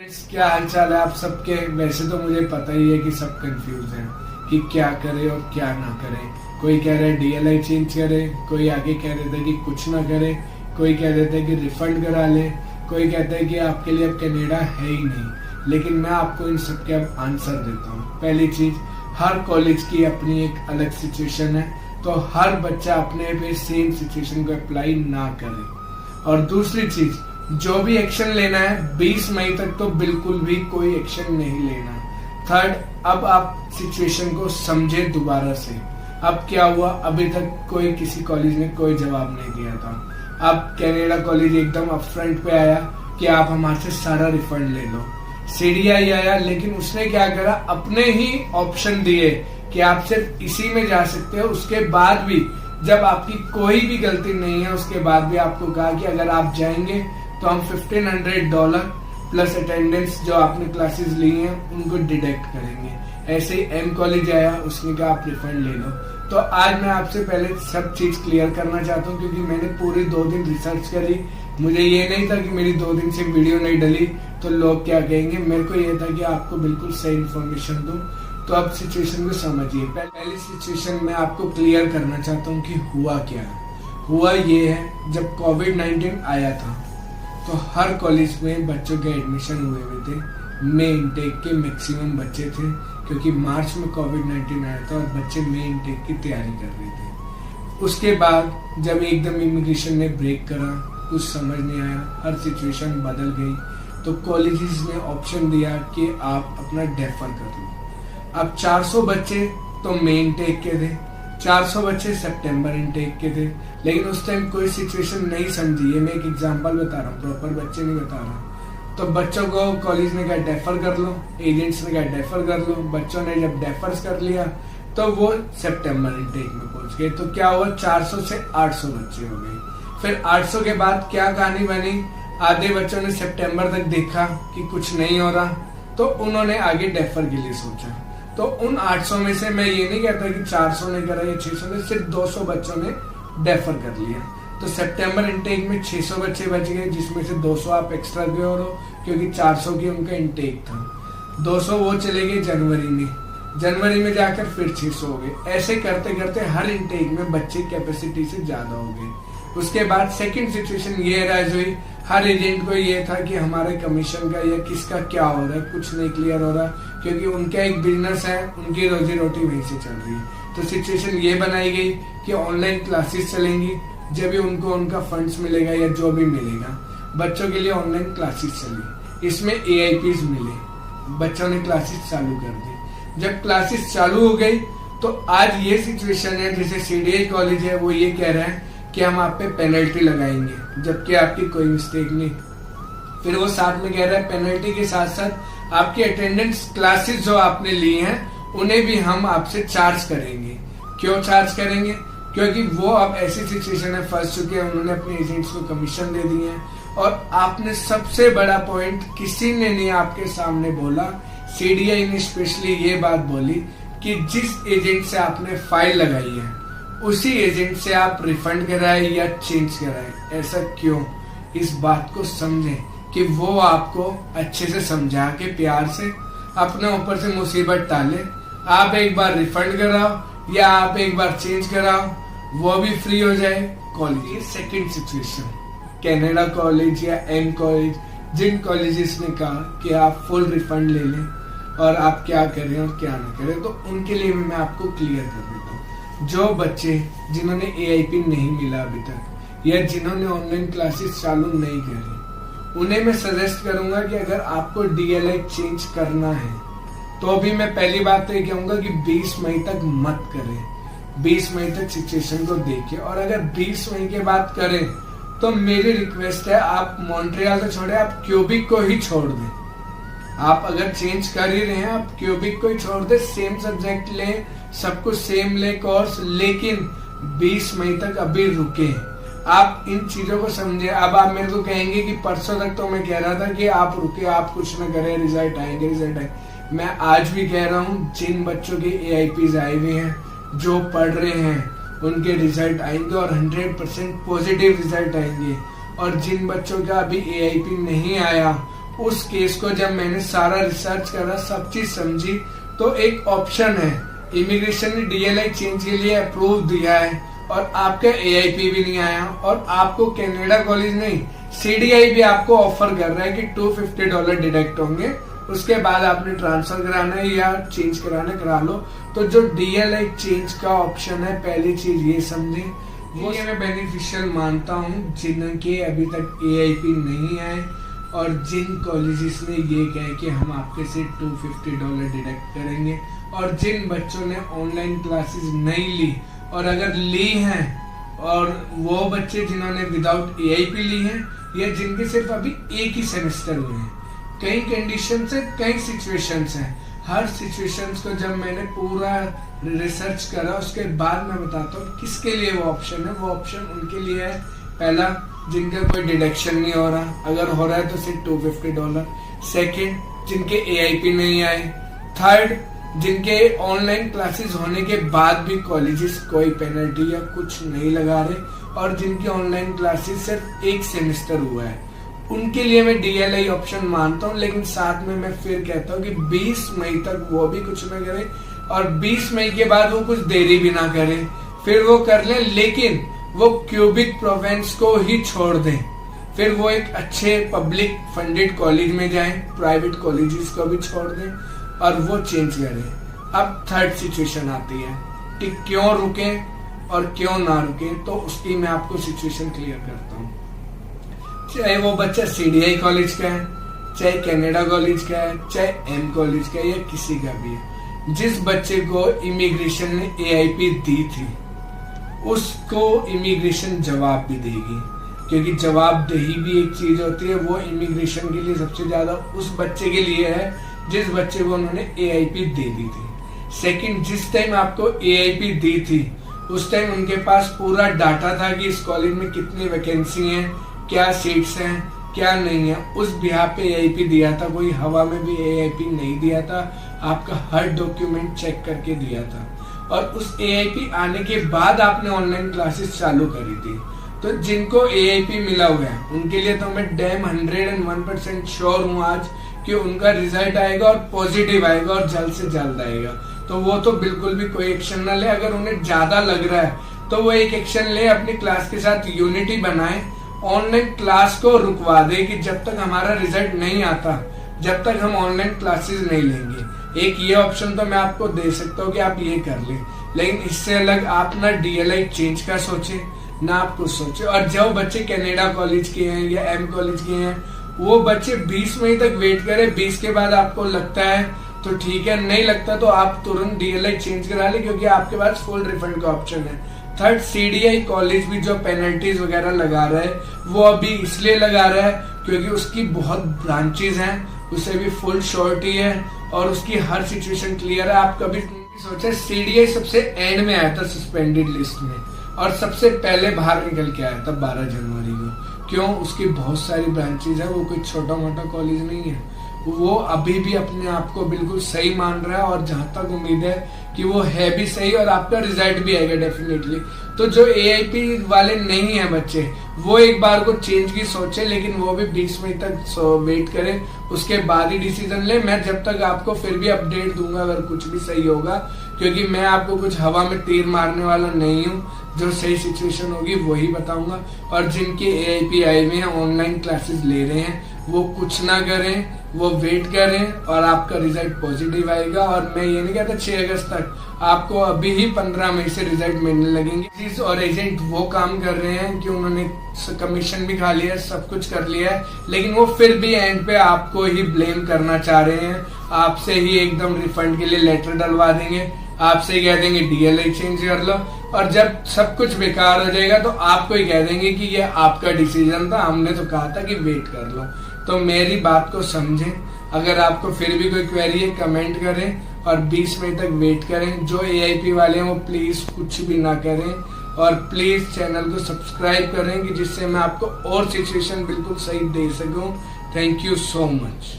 क्या हाल चाल है आप सबके। वैसे तो मुझे पता ही है कि सब कंफ्यूज हैं कि क्या करें और क्या ना करें। कोई कह रहा है डीएलआई चेंज करें, कोई आगे कह रहे थे कि कुछ ना करें, कोई कह रहे थे कि रिफंड करा ले, कोई कहता है कि आपके लिए अब कनाडा है ही नहीं। लेकिन मैं आपको इन सब के अब आंसर देता हूँ। पहली चीज, हर कॉलेज की अपनी एक अलग सिचुएशन है, तो हर बच्चा अपने पे सेम सिचुएशन को अप्लाई ना करे। और दूसरी चीज, जो भी एक्शन लेना है 20 मई तक तो बिल्कुल भी कोई एक्शन नहीं लेना। थर्ड, अब आप सिचुएशन को समझे दोबारा से। अब क्या हुआ, अभी तक कोई किसी कॉलेज ने कोई जवाब नहीं दिया था। अब कनाडा कॉलेज एकदम अपफ्रंट पे आया कि आप हमारे से सारा रिफंड ले लो। सीडीआई आया, लेकिन उसने क्या करा, अपने ही ऑप्शन दिए कि आप सिर्फ इसी में जा सकते हो। उसके बाद भी जब आपकी कोई भी गलती नहीं है, उसके बाद भी आपको कहा कि अगर आप जाएंगे तो हम $1500 प्लस अटेंडेंस जो आपने क्लासेस ली हैं उनको डिडक्ट करेंगे। ऐसे ही एम कॉलेज आया, उसने कहा आप रिफंड ले लो। तो आज मैं आपसे पहले सब चीज क्लियर करना चाहता हूँ, क्योंकि मैंने पूरी 2 दिन रिसर्च करी। मुझे ये नहीं था कि मेरी 2 दिन से वीडियो नहीं डली तो लोग क्या कहेंगे। मेरे को ये था कि आपको बिल्कुल सही इन्फॉर्मेशन दूं। तो अब सिचुएशन को समझिए। पहली सिचुएशन मैं आपको क्लियर करना चाहता हूँ कि हुआ क्या हुआ। ये है, जब कोविड-19 आया था तो हर कॉलेज में बच्चों के एडमिशन हुए थे। मई इनटेक के मैक्सिमम बच्चे थे, क्योंकि मार्च में कोविड-19 आया था और बच्चे मई इनटेक की तैयारी कर रहे थे। उसके बाद जब एकदम इमिग्रेशन ने ब्रेक करा, कुछ समझ नहीं आया, हर सिचुएशन बदल गई, तो कॉलेजेस ने ऑप्शन दिया कि आप अपना डेफर कर लो। अब 400 बच्चे तो मई इनटेक के थे, 400 बच्चे सितंबर इनटेक के थे। लेकिन उस टाइम कोई सिचुएशन नहीं समझी। ये मैं एक एग्जांपल बता रहा हूँ, प्रॉपर बच्चे नहीं बता रहा। तो बच्चों को कॉलेज ने कहा डेफर कर लो, एजेंट्स ने कहा डेफर कर लो। बच्चों ने जब डेफर कर लिया तो वो सितंबर इनटेक में पहुंच गए। तो क्या हुआ, 400 से 800 बच्चे हो गए। फिर 800 के बाद क्या कहानी बनी, आधे बच्चों ने सितंबर तक देखा कि कुछ नहीं हो रहा, तो उन्होंने आगे डेफर के लिए सोचा। तो उन 800 में से मैं ये नहीं कहता कि 400 ने करा या 600 ने, सिर्फ 200 बच्चों ने डेफर कर लिया। तो सितंबर इनटेक में 600 बच्चे बच गए, जिसमें से 200 आप एक्स्ट्रा गए हो, क्योंकि 400 की उनका इनटेक था। 200 वो चले गए जनवरी में जाकर फिर 600 हो गए। ऐसे करते करते हर इनटेक में बच्चे कैपेसिटी से ज्यादा हो गए। उसके बाद सेकंड सिचुएशन ये राइज हुई, हर एजेंट को ये था कि हमारे कमीशन का या किसका क्या हो रहा है, कुछ नहीं क्लियर हो रहा, क्योंकि उनका एक बिजनेस है, उनकी रोजी रोटी वहीं से चल रही है। तो सिचुएशन ये बनाई गई कि ऑनलाइन क्लासेस चलेंगी, जब भी उनको उनका फंड्स मिलेगा या जो भी मिलेगा। बच्चों के लिए ऑनलाइन क्लासेस चली, इसमें AIPs मिले, बच्चों ने क्लासेस चालू कर दी। जब क्लासेस चालू हो गई तो आज ये सिचुएशन है, जैसे CDI कॉलेज है वो ये कह रहा है कि हम आप पे पेनल्टी लगाएंगे, जबकि आपकी कोई मिस्टेक नहीं। फिर वो साथ में कह रहा है पेनल्टी के साथ साथ आपकी अटेंडेंस क्लासेस जो आपने ली हैं उन्हें भी हम आपसे चार्ज करेंगे। क्यों चार्ज करेंगे, क्योंकि वो अब ऐसी सिचुएशन में फंस चुके हैं, उन्होंने अपने एजेंट्स को कमीशन दे दिए हैं। और आपने सबसे बड़ा पॉइंट किसी ने नहीं आपके सामने बोला, CDI ने स्पेशली ये बात बोली कि जिस एजेंट से आपने फाइल लगाई है उसी एजेंट से आप रिफंड कराए या चेंज कराए। ऐसा क्यों, इस बात को समझें कि वो आपको अच्छे से समझा के प्यार से अपने ऊपर से मुसीबत टाले। आप एक बार रिफंड कराओ या आप एक बार चेंज कराओ, वो भी फ्री हो जाए college. Second situation, Canada college या एम कॉलेज, जिन कॉलेजेस ने कहा कि आप फुल रिफंड ले लें और आप क्या करें और क्या ना करें, तो उनके लिए भी मैं आपको क्लियर कर देता हूँ। जो बच्चे जिन्होंने AIP नहीं मिला अभी तक या जिन्होंने ऑनलाइन क्लासेस चालू नहीं करी, उन्हें मैं सजेस्ट करूंगा कि अगर आपको DLI चेंज करना है तो भी मैं पहली बात तो ये कहूंगा कि 20 मई तक मत करें। 20 मई तक सिचुएशन को देखिए, और अगर 20 मई के बाद करें तो मेरी रिक्वेस्ट है आप मॉन्ट्रियल तो छोड़े, आप क्यूबिक को ही छोड़ दें। आप अगर चेंज कर ही रहे हैं, आप क्यूबिक को ही छोड़ दें, सेम सब्जेक्ट लें, सब कुछ सेम ले कोर्स, लेकिन 20 मई तक अभी रुके। आप इन चीजों को समझे। अब आप मेरे को कहेंगे कि परसों तक तो मैं कह रहा था कि आप रुके, आप कुछ न करें, रिजल्ट आएंगे। मैं आज भी कह रहा हूँ, जिन बच्चों के AIPs आए हुए हैं, जो पढ़ रहे हैं, उनके रिजल्ट आएंगे और 100% पॉजिटिव रिजल्ट आएंगे। और जिन बच्चों का अभी AIP नहीं आया उस केस को जब मैंने सारा रिसर्च करा, सब चीज समझी, तो एक ऑप्शन है, इमिग्रेशन ने DLI चेंज के लिए अप्रूव दिया है और आपका AIP भी नहीं आया और आपको कनाडा कॉलेज नहीं CDI भी आपको ऑफर कर रहा है कि $250 डिडक्ट होंगे, उसके बाद आपने ट्रांसफर कराना है या चेंज कराना करा लो। तो जो DLI चेंज का ऑप्शन है, पहली चीज ये समझे, वो ये मैं बेनिफिशियल मानता हूँ जिनके अभी तक AIP नहीं आए और जिन कॉलेजेस ने ये कहे कि हम आपके से $250 डिडक्ट करेंगे, और जिन बच्चों ने ऑनलाइन क्लासेस नहीं ली और अगर ली हैं, और वो बच्चे जिन्होंने विदाउट AIP ली हैं या जिनके सिर्फ अभी एक ही सेमेस्टर हुए हैं। कई कंडीशंस है, कई सिचुएशंस हैं, हर सिचुएशंस को जब मैंने पूरा रिसर्च करा उसके बाद मैं बताता हूँ किसके लिए वो ऑप्शन है। वो ऑप्शन उनके लिए है, पहला जिनका कोई डिडक्शन नहीं हो रहा, अगर हो रहा है तो सिर्फ $250। सेकेंड, जिनके AIP नहीं आए। थर्ड, जिनके ऑनलाइन क्लासेस होने के बाद भी कॉलेजेस कोई पेनल्टी या कुछ नहीं लगा रहे और जिनकी ऑनलाइन क्लासेस सिर्फ एक सेमेस्टर हुआ है, उनके लिए मैं DLI ऑप्शन मानता हूँ। लेकिन साथ में मैं फिर कहता हूँ कि 20 मई तक वो भी कुछ ना करे और 20 मई के बाद वो कुछ देरी भी ना करे, फिर वो कर ले, लेकिन वो क्यूबिक प्रोविंस को ही छोड़ दें, फिर वो एक अच्छे पब्लिक फंडेड कॉलेज में जाएं, प्राइवेट कॉलेजेस को भी छोड़ दें और वो चेंज करें। अब थर्ड सिचुएशन आती है कि क्यों रुके और क्यों ना रुके, तो उसकी मैं आपको सिचुएशन क्लियर करता हूँ। चाहे वो बच्चा CDI कॉलेज का है, चाहे कनाडा कॉलेज का है, चाहे M कॉलेज का है या किसी का भी है, जिस बच्चे को इमिग्रेशन ने AIP दी थी उसको इमिग्रेशन जवाब भी देगी, क्योंकि जवाबदेही भी एक चीज होती है। वो इमिग्रेशन के लिए सबसे ज्यादा उस बच्चे के लिए है जिस बच्चे को उन्होंने AIP दे दी थी। सेकंड, जिस टाइम आपको AIP दी थी उस टाइम उनके पास पूरा डाटा था कि इस कॉलेज में कितनी वैकेंसी हैं, क्या सीट्स हैं, क्या नहीं है, उस बिहार पे AIP दिया था। कोई हवा में भी AIP नहीं दिया था, आपका हर डॉक्यूमेंट चेक करके दिया था। और उस AIP आने के बाद आपने ऑनलाइन क्लासेस चालू करी थी। तो जिनको AIP मिला हुआ है उनके लिए तो मैं डैम 101% श्योर हूँ आज कि उनका रिजल्ट आएगा और पॉजिटिव आएगा और जल्द से जल्द आएगा। तो वो तो बिल्कुल भी कोई एक्शन ना ले। अगर उन्हें ज्यादा लग रहा है तो वो एक एक्शन ले, अपनी क्लास के साथ यूनिटी बनाए, ऑनलाइन क्लास को रुकवा दे कि जब तक हमारा रिजल्ट नहीं आता, जब तक हम ऑनलाइन क्लासेस नहीं लेंगे। एक ये ऑप्शन तो मैं आपको दे सकता हूँ कि आप ये कर ले, लेकिन इससे अलग आप ना DLI चेंज का सोचे ना आप कुछ सोचे। और जो बच्चे कनाडा कॉलेज के हैं या M कॉलेज के हैं वो बच्चे 20 मई तक वेट करें। 20 के बाद आपको लगता है तो ठीक है, नहीं लगता तो आप तुरंत DLI चेंज करा ले, क्योंकि आपके पास फुल रिफंड का ऑप्शन है। थर्ड, CDI कॉलेज भी जो पेनल्टीज वगैरह लगा रहा है वो अभी इसलिए लगा रहा है क्योंकि उसकी बहुत ब्रांचेज हैं, उसे भी फुल श्योरिटी है और उसकी हर सिचुएशन क्लियर है। आप कभी सोचा CDI सबसे एंड में आया था सस्पेंडेड लिस्ट में और सबसे पहले बाहर निकल के आया था 12 जनवरी को। क्यों? उसकी बहुत सारी ब्रांचेज है, वो कोई छोटा मोटा कॉलेज नहीं है। वो अभी भी अपने आप को बिल्कुल सही मान रहा है और जहां तक उम्मीद है कि वो है भी सही और आपका रिजल्ट भी आएगा डेफिनेटली। तो जो AIP वाले नहीं है बच्चे वो एक बार को चेंज की सोचे, लेकिन वो भी 20 मई तक वेट करें, उसके बाद ही डिसीजन ले। मैं जब तक आपको फिर भी अपडेट दूंगा अगर कुछ भी सही होगा, क्योंकि मैं आपको कुछ हवा में तीर मारने वाला नहीं हूँ। जो सही सिचुएशन होगी वही बताऊंगा। और जिनके AIP आए हुए हैं, ऑनलाइन क्लासेस ले रहे हैं, वो कुछ ना करें, वो वेट करें और आपका रिजल्ट पॉजिटिव आएगा। और मैं ये नहीं कहता 6 अगस्त तक, आपको अभी ही 15 मई से रिजल्ट मिलने लगेंगे। और एजेंट वो काम कर रहे हैं कि उन्होंने कमीशन भी खा लिया है, सब कुछ कर लिया है, लेकिन वो फिर भी एंड पे आपको ही ब्लेम करना चाह रहे हैं। आपसे ही एकदम रिफंड के लिए लेटर डलवा देंगे, आपसे ही कह देंगे DLI चेंज कर लो, और जब सब कुछ बेकार हो जाएगा तो आपको ही कह देंगे कि ये आपका डिसीजन था, हमने तो कहा था कि वेट कर लो। तो मेरी बात को समझें। अगर आपको फिर भी कोई क्वेरी है कमेंट करें और 20 मई तक वेट करें। जो AIP वाले हैं वो प्लीज कुछ भी ना करें और प्लीज चैनल को सब्सक्राइब करें कि जिससे मैं आपको और सिचुएशन बिल्कुल सही दे सकूं। Thank you so much.